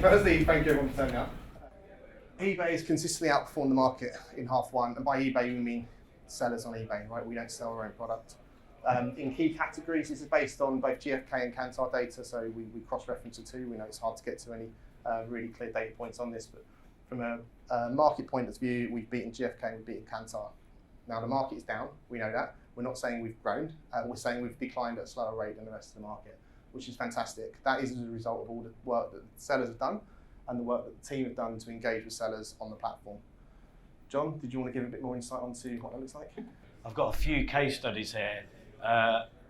Firstly, thank you everyone for turning up. eBay has consistently outperformed the market in half one, and by eBay we mean sellers on eBay, right? We don't sell our own product. In key categories, this is based on both GfK and Kantar data, so we cross-reference the two. We know it's hard to get to any really clear data points on this, but from a market point of view, we've beaten GfK and we've beaten Kantar. Now the market is down, we know that. We're not saying we've grown, we're saying we've declined at a slower rate than the rest of the market, which is fantastic. That is as a result of all the work that the sellers have done and the work that the team have done to engage with sellers on the platform. John, did you want to give a bit more insight onto what that looks like? I've got a few case studies here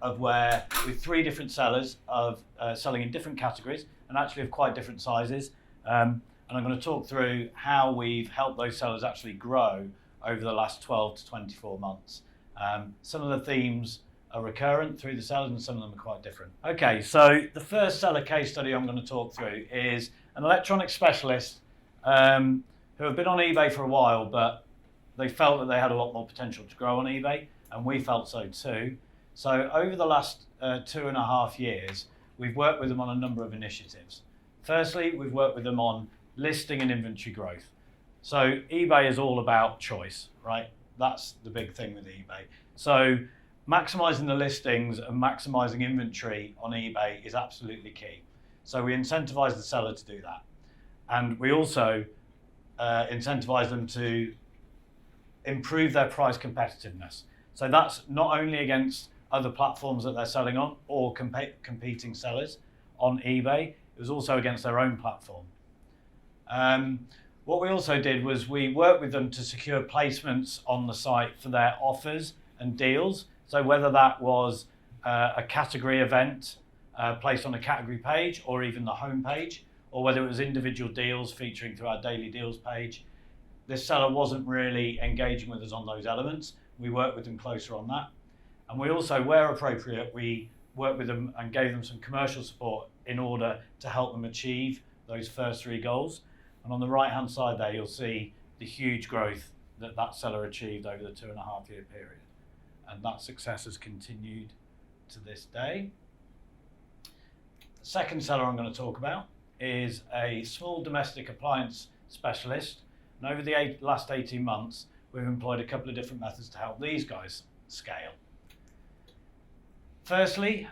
of where with 3 different sellers of selling in different categories and actually of quite different sizes. And I'm going to talk through how we've helped those sellers actually grow over the last 12 to 24 months. Some of the themes are recurrent through the sellers and some of them are quite different. Okay, so the first seller case study I'm going to talk through is an electronics specialist who have been on eBay for a while, but they felt that they had a lot more potential to grow on eBay, and we felt so too. So over the last 2.5 years, we've worked with them on a number of initiatives. Firstly, we've worked with them on listing and inventory growth. So eBay is all about choice, right? That's the big thing with eBay. So maximizing the listings and maximizing inventory on eBay is absolutely key. So we incentivize the seller to do that. And we also incentivize them to improve their price competitiveness. So that's not only against other platforms that they're selling on or competing sellers on eBay, it was also against their own platform. What we also did was we worked with them to secure placements on the site for their offers and deals. So whether that was a category event placed on a category page or even the home page, or whether it was individual deals featuring through our daily deals page, this seller wasn't really engaging with us on those elements. We worked with them closer on that. And we also, where appropriate, we worked with them and gave them some commercial support in order to help them achieve those first 3 goals. And on the right-hand side there, you'll see the huge growth that that seller achieved over the 2.5-year period. And that success has continued to this day. The second seller I'm going to talk about is a small domestic appliance specialist. And over the last 18 months, we've employed a couple of different methods to help these guys scale. Firstly,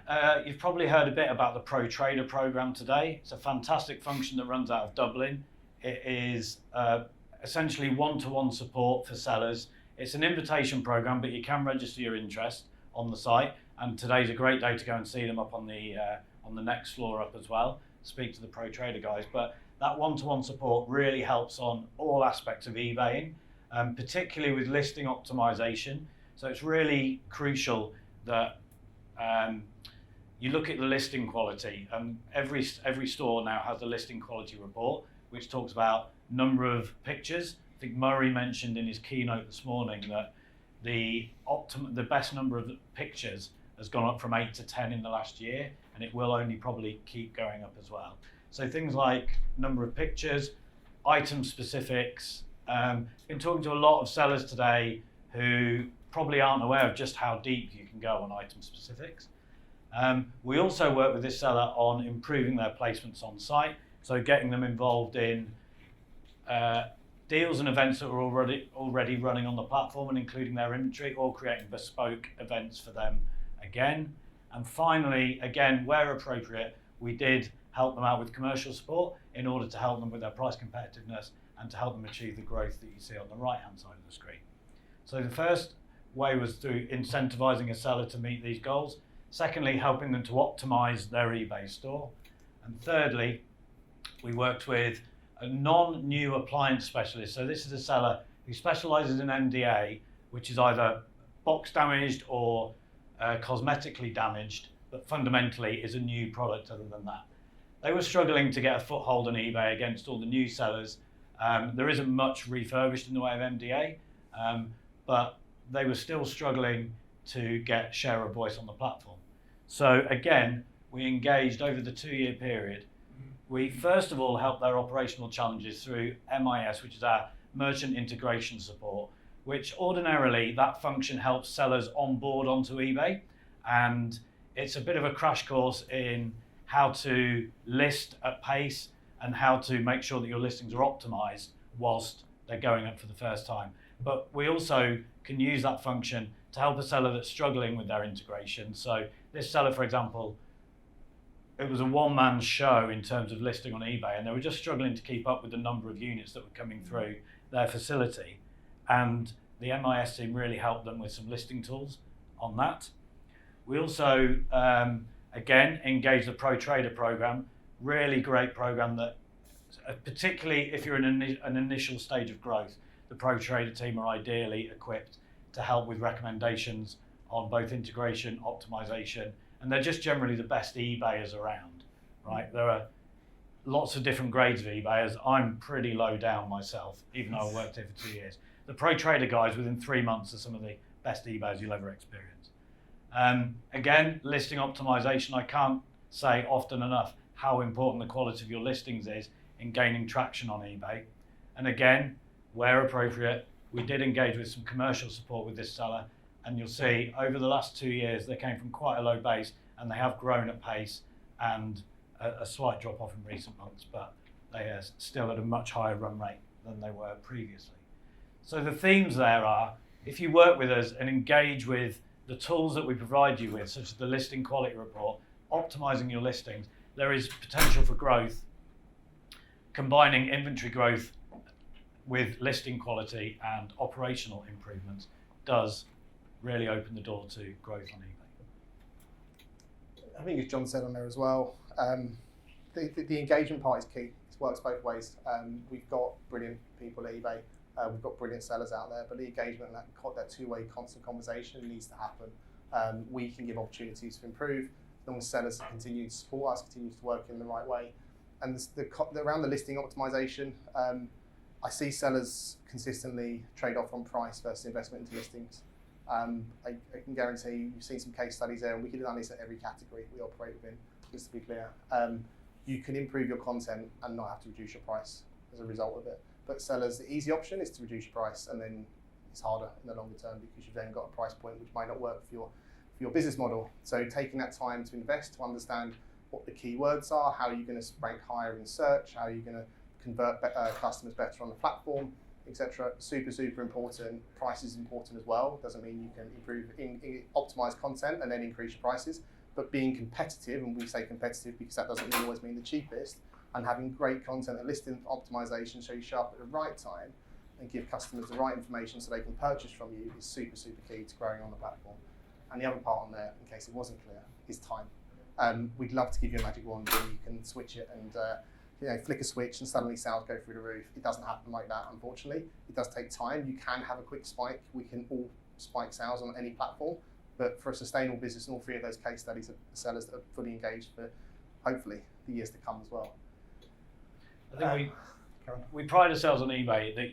you've probably heard a bit about the Pro Trader program today. It's a fantastic function that runs out of Dublin. It is essentially one-to-one support for sellers. It's an invitation program, but you can register your interest on the site. And today's a great day to go and see them up on the next floor up as well. Speak to the Pro Trader guys. But that one-to-one support really helps on all aspects of eBaying, particularly with listing optimization. So it's really crucial that you look at the listing quality. Every store now has a listing quality report, which talks about number of pictures. I think Murray mentioned in his keynote this morning that the best number of pictures has gone up from 8 to 10 in the last year, and it will only probably keep going up as well. So things like number of pictures, item specifics. Been talking to a lot of sellers today who probably aren't aware of just how deep you can go on item specifics. We also work with this seller on improving their placements on site, so getting them involved in deals and events that are already running on the platform and including their inventory, or creating bespoke events for them again. And finally, again, where appropriate, we did help them out with commercial support in order to help them with their price competitiveness and to help them achieve the growth that you see on the right-hand side of the screen. So the first way was through incentivizing a seller to meet these goals. Secondly, helping them to optimize their eBay store. And thirdly, we worked with a non-new appliance specialist. So this is a seller who specializes in MDA, which is either box damaged or cosmetically damaged, but fundamentally is a new product other than that. They were struggling to get a foothold on eBay against all the new sellers. There isn't much refurbished in the way of MDA, but they were still struggling to get share of voice on the platform. So again, we engaged over the 2-year period. We first of all helped their operational challenges through MIS, which is our merchant integration support, which ordinarily that function helps sellers onboard onto eBay. And it's a bit of a crash course in how to list at pace and how to make sure that your listings are optimized whilst they're going up for the first time. But we also can use that function to help a seller that's struggling with their integration. So this seller, for example, it was a one-man show in terms of listing on eBay, and they were just struggling to keep up with the number of units that were coming through their facility. And the MIS team really helped them with some listing tools on that. We also, again, engaged the Pro Trader program, really great program that, particularly if you're in an initial stage of growth, the Pro Trader team are ideally equipped to help with recommendations on both integration, optimization, and they're just generally the best eBayers around, right? There are lots of different grades of eBayers. I'm pretty low down myself, even though I worked here for 2 years. The Pro Trader guys within 3 months are some of the best eBayers you'll ever experience. Again, listing optimization, I can't say often enough how important the quality of your listings is in gaining traction on eBay. And again, where appropriate, we did engage with some commercial support with this seller, and you'll see over the last 2 years they came from quite a low base and they have grown at pace, and a slight drop off in recent months, but they are still at a much higher run rate than they were previously. So the themes there are, if you work with us and engage with the tools that we provide you with, such as the listing quality report, optimizing your listings, there is potential for growth. Combining inventory growth with listing quality and operational improvements does really open the door to growth on eBay. I think as John said on there as well, the engagement part is key. It works both ways. We've got brilliant people at eBay. We've got brilliant sellers out there, but the engagement and that two-way constant conversation needs to happen. We can give opportunities to improve as long as sellers continue to support us, continue to work in the right way. And around the listing optimization, I see sellers consistently trade off on price versus investment into listings. I can guarantee you've seen some case studies there, and we could have done this at every category we operate within, just to be clear. You can improve your content and not have to reduce your price as a result of it. But sellers, the easy option is to reduce your price, and then it's harder in the longer term because you've then got a price point which might not work for your business model. So taking that time to invest, to understand what the keywords are, how you're going to rank higher in search, how you're going to convert customers better on the platform, etc. Super, super important. Price is important as well. Doesn't mean you can improve, optimize content and then increase your prices, but being competitive, and we say competitive because that doesn't always mean the cheapest, and having great content and listing optimization so you show up at the right time and give customers the right information so they can purchase from you is super, super key to growing on the platform. And the other part on there, in case it wasn't clear, is time. We'd love to give you a magic wand where you can switch it and flick a switch and suddenly sales go through the roof. It doesn't happen like that, unfortunately. It does take time. You can have a quick spike. We can all spike sales on any platform, but for a sustainable business, and all three of those case studies are sellers that are fully engaged for hopefully the years to come as well. I think we pride ourselves on eBay that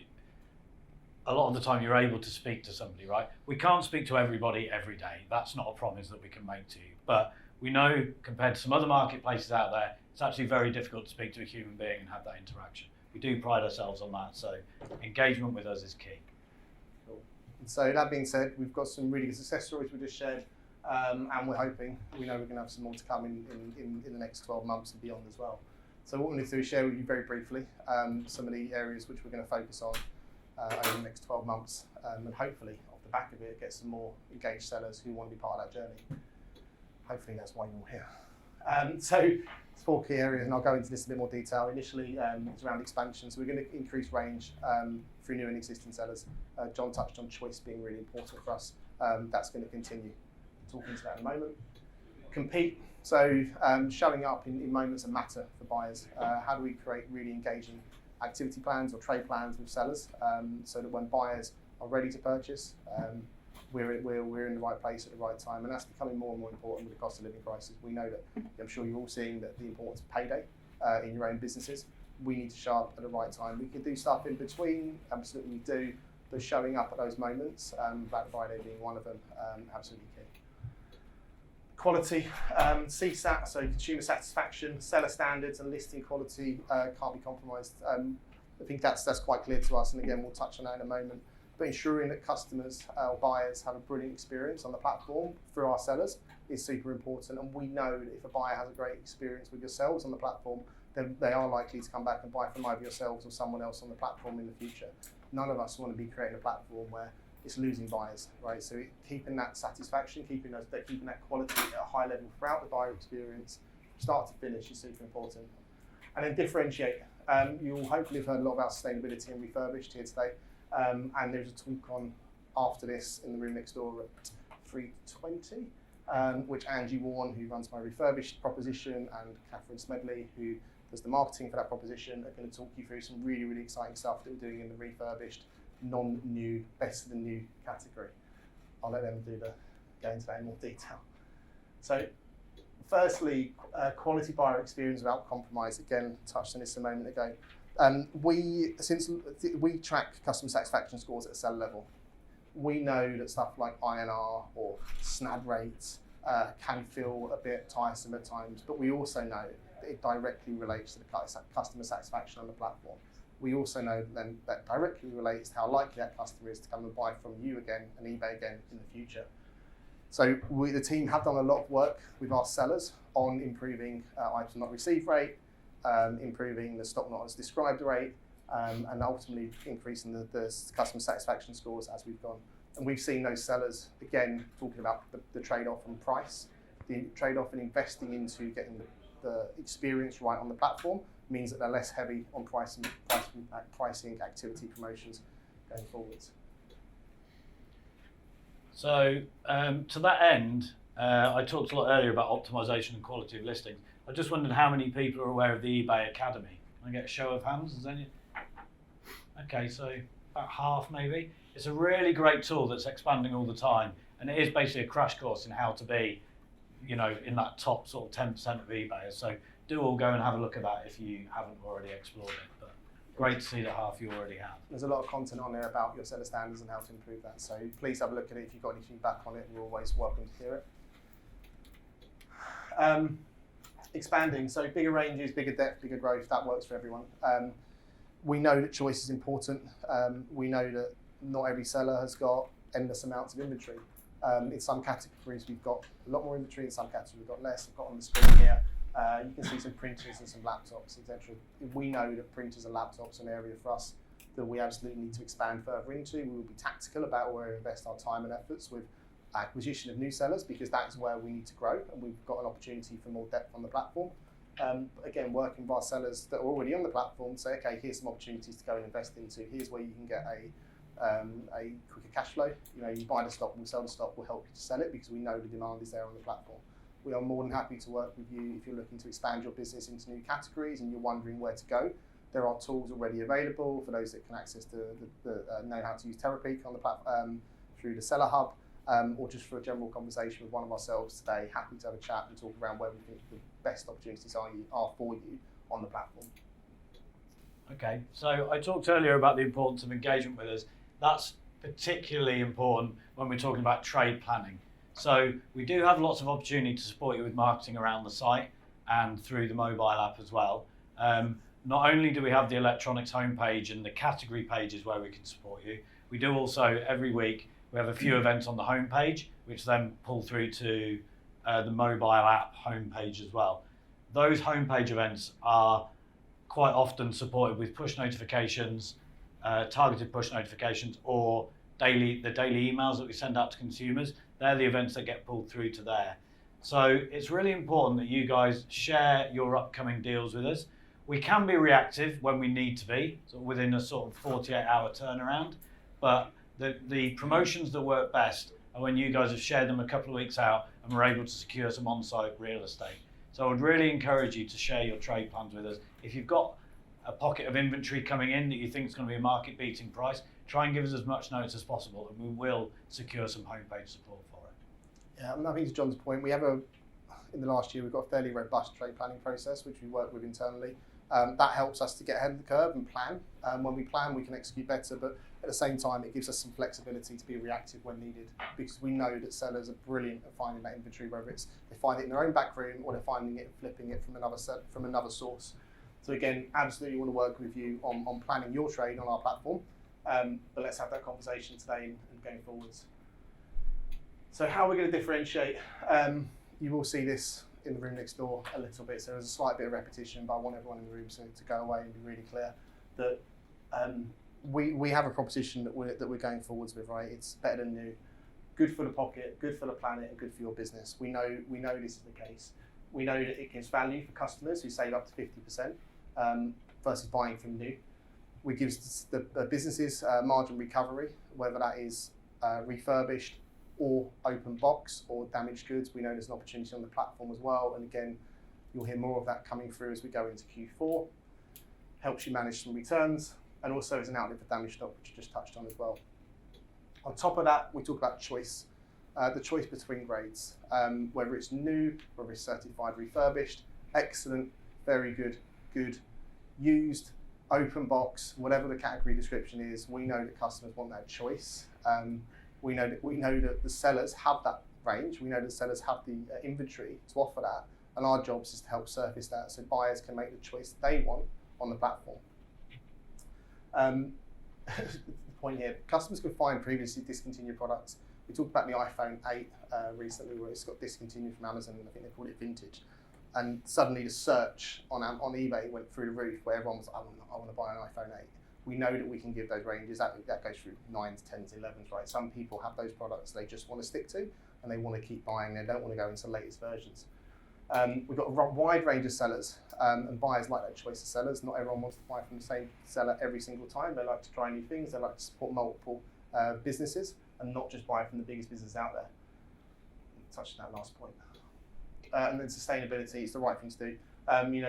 a lot of the time you're able to speak to somebody, right? We can't speak to everybody every day. That's not a promise that we can make to you. But we know compared to some other marketplaces out there, it's actually very difficult to speak to a human being and have that interaction. We do pride ourselves on that, so engagement with us is key. Cool. And so that being said, we've got some really good success stories we just shared, and we know we're going to have some more to come in the next 12 months and beyond as well. So what we're going to do is share with you very briefly some of the areas which we're going to focus on over the next 12 months, and hopefully off the back of it get some more engaged sellers who want to be part of that journey. Hopefully that's why you're all here. So it's 4 key areas, and I'll go into this in a bit more detail. Initially, it's around expansion, so we're going to increase range through new and existing sellers. John touched on choice being really important for us. That's going to continue. We'll talk into that in a moment. Compete. So showing up in moments that matter for buyers. How do we create really engaging activity plans or trade plans with sellers so that when buyers are ready to purchase, we're in the right place at the right time, and that's becoming more and more important with the cost of living crisis. We know that, I'm sure you're all seeing that the importance of payday in your own businesses. We need to show up at the right time. We can do stuff in between, absolutely we do, but showing up at those moments, Black Friday being one of them, absolutely key. Quality, CSAT, so consumer satisfaction, seller standards and listing quality can't be compromised. I think that's quite clear to us, and again, we'll touch on that in a moment. But ensuring that customers or buyers have a brilliant experience on the platform through our sellers is super important, and we know that if a buyer has a great experience with yourselves on the platform, they are likely to come back and buy from either yourselves or someone else on the platform in the future. None of us want to be creating a platform where it's losing buyers, right? So keeping that satisfaction, keeping that quality at a high level throughout the buyer experience, start to finish, is super important. And then differentiate. You'll hopefully have heard a lot about sustainability and refurbished here today. And there's a talk on after this in the room next door at 3:20, which Angie Warren, who runs my refurbished proposition, and Catherine Smedley, who does the marketing for that proposition, are going to talk you through some really, really exciting stuff that we're doing in the refurbished, non-new, better than new category. I'll let them go into that in more detail. So, firstly, quality buyer experience without compromise. Again, touched on this a moment ago. We track customer satisfaction scores at a seller level. We know that stuff like INR or SNAD rates can feel a bit tiresome at times, but we also know that it directly relates to the customer satisfaction on the platform. We also know then that directly relates to how likely that customer is to come and buy from you again and eBay again in the future. So the team have done a lot of work with our sellers on improving item not received rate, improving the stock not as described rate, and ultimately increasing the customer satisfaction scores as we've gone. And we've seen those sellers, again, talking about the trade-off on price. The trade-off in investing into getting the experience right on the platform means that they're less heavy on pricing activity promotions going forwards. So to that end, I talked a lot earlier about optimization and quality of listings. I just wondered how many people are aware of the eBay Academy. Can I get a show of hands? Is any? Okay, so about half maybe. It's a really great tool that's expanding all the time, and it is basically a crash course in how to be, in that top sort of 10% of eBayers. So do all go and have a look at that if you haven't already explored it. But great to see that half you already have. There's a lot of content on there about your seller standards and how to improve that. So please have a look at it. If you've got any feedback on it, we're always welcome to hear it. Expanding, so bigger ranges, bigger depth, bigger growth, that works for everyone. We know that choice is important. We know that not every seller has got endless amounts of inventory. In some categories we've got a lot more inventory, in some categories we've got less. I've got on the screen here, you can see some printers and some laptops, etc. We know that printers and laptops are an area for us that we absolutely need to expand further into. We will be tactical about where we invest our time and efforts with acquisition of new sellers, because that's where we need to grow, and we've got an opportunity for more depth on the platform. Again, working with our sellers that are already on the platform, say, okay, here's some opportunities to go and invest into. Here's where you can get a quicker cash flow. You buy the stock, we'll sell the stock, we'll help you to sell it because we know the demand is there on the platform. We are more than happy to work with you if you're looking to expand your business into new categories and you're wondering where to go. There are tools already available for those that can access know how to use Terapeak on the platform through the Seller Hub. Or just for a general conversation with one of ourselves today, happy to have a chat and talk around where we think the best opportunities are for you on the platform. Okay, so I talked earlier about the importance of engagement with us. That's particularly important when we're talking about trade planning. So we do have lots of opportunity to support you with marketing around the site and through the mobile app as well. Not only do we have the electronics homepage and the category pages where we can support you, we do also every week we have a few events on the homepage, which then pull through to the mobile app homepage as well. Those homepage events are quite often supported with push notifications, targeted push notifications, or the daily emails that we send out to consumers. They're the events that get pulled through to there. So it's really important that you guys share your upcoming deals with us. We can be reactive when we need to be, so within a sort of 48-hour turnaround, but the promotions that work best are when you guys have shared them a couple of weeks out and we're able to secure some on-site real estate. So I would really encourage you to share your trade plans with us. If you've got a pocket of inventory coming in that you think is going to be a market-beating price, try and give us as much notice as possible, and we will secure some homepage support for it. Yeah, I think to John's point, in the last year, we've got a fairly robust trade planning process, which we work with internally. That helps us to get ahead of the curve and plan. When we plan, we can execute better, but at the same time, it gives us some flexibility to be reactive when needed, because we know that sellers are brilliant at finding that inventory, whether it's they find it in their own back room or they're finding it and flipping it from another source. So again, absolutely want to work with you on planning your trade on our platform, but let's have that conversation today and going forwards. So how we're going to differentiate, you will see this in the room next door a little bit, so there's a slight bit of repetition, but I want everyone in the room to go away and be really clear that we have a proposition that we're going forwards with, right? It's better than new, good for the pocket, good for the planet, and good for your business. We know this is the case. We know that it gives value for customers who save up to 50% versus buying from new. We give the businesses margin recovery, whether that is refurbished or open box or damaged goods. We know there's an opportunity on the platform as well. And again, you'll hear more of that coming through as we go into Q4. Helps you manage some returns, and also is an outlet for damaged stock, which you just touched on as well. On top of that, we talk about choice. The choice between grades, whether it's new, whether it's certified refurbished, excellent, very good, good, used, open box, whatever the category description is. We know that customers want that choice. We know that the sellers have that range. We know that sellers have the inventory to offer that, and our job is to help surface that so buyers can make the choice they want on the platform. The point here, customers could find previously discontinued products. We talked about the iPhone 8 recently, where it's got discontinued from Amazon, and I think they called it vintage. And suddenly the search on eBay went through the roof, where everyone was, I want to buy an iPhone 8. We know that we can give those ranges. That goes through 9s, 10s, 11s, right? Some people have those products they just want to stick to, and they want to keep buying. They don't want to go into the latest versions. We've got a wide range of sellers, and buyers like that choice of sellers. Not everyone wants to buy from the same seller every single time. They like to try new things. They like to support multiple businesses and not just buy from the biggest business out there. Touched on that last point. And then sustainability is the right thing to do.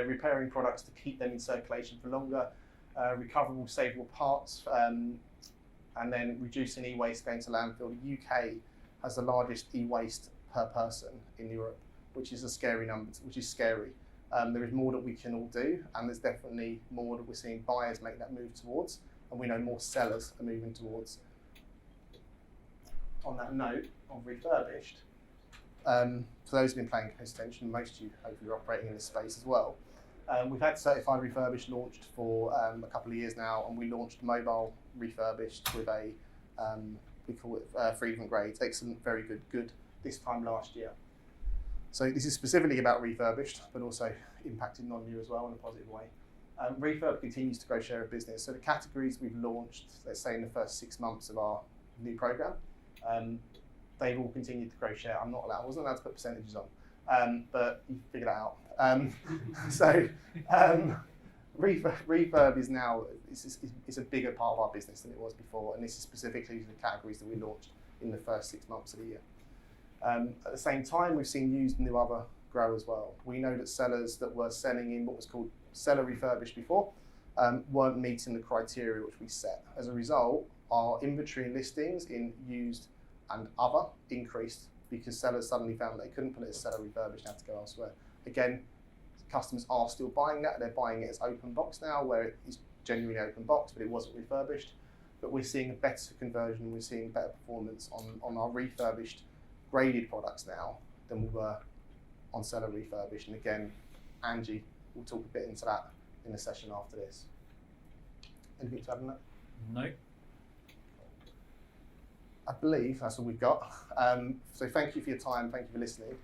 Repairing products to keep them in circulation for longer, recoverable, savable parts, and then reducing e-waste going to landfill. The UK has the largest e-waste per person in Europe, which is a scary number, which is scary. There is more that we can all do, and there's definitely more that we're seeing buyers make that move towards, and we know more sellers are moving towards. On that note of refurbished, for those who've been paying close attention, most of you hopefully are operating in this space as well. We've had certified refurbished launched for a couple of years now, and we launched mobile refurbished with a, we call it 3 different grades, excellent, very good, good, this time last year. So this is specifically about refurbished, but also impacted non-new as well in a positive way. Refurb continues to grow share of business. So the categories we've launched, let's say in the first 6 months of our new program, they've all continued to grow share. I wasn't allowed to put percentages on, but you figure that out. Refurb is now it's a bigger part of our business than it was before, and this is specifically the categories that we launched in the first 6 months of the year. At the same time, we've seen used and new other grow as well. We know that sellers that were selling in what was called seller refurbished before weren't meeting the criteria which we set. As a result, our inventory and listings in used and other increased because sellers suddenly found they couldn't put it as seller refurbished and had to go elsewhere. Again, customers are still buying that. They're buying it as open box now, where it is genuinely open box, but it wasn't refurbished. But we're seeing a better conversion. We're seeing better performance on our refurbished graded products now than we were on seller refurbished. And again, Angie will talk a bit into that in the session after this. Anything to add on that? No. I believe that's all we've got. So thank you for your time. Thank you for listening.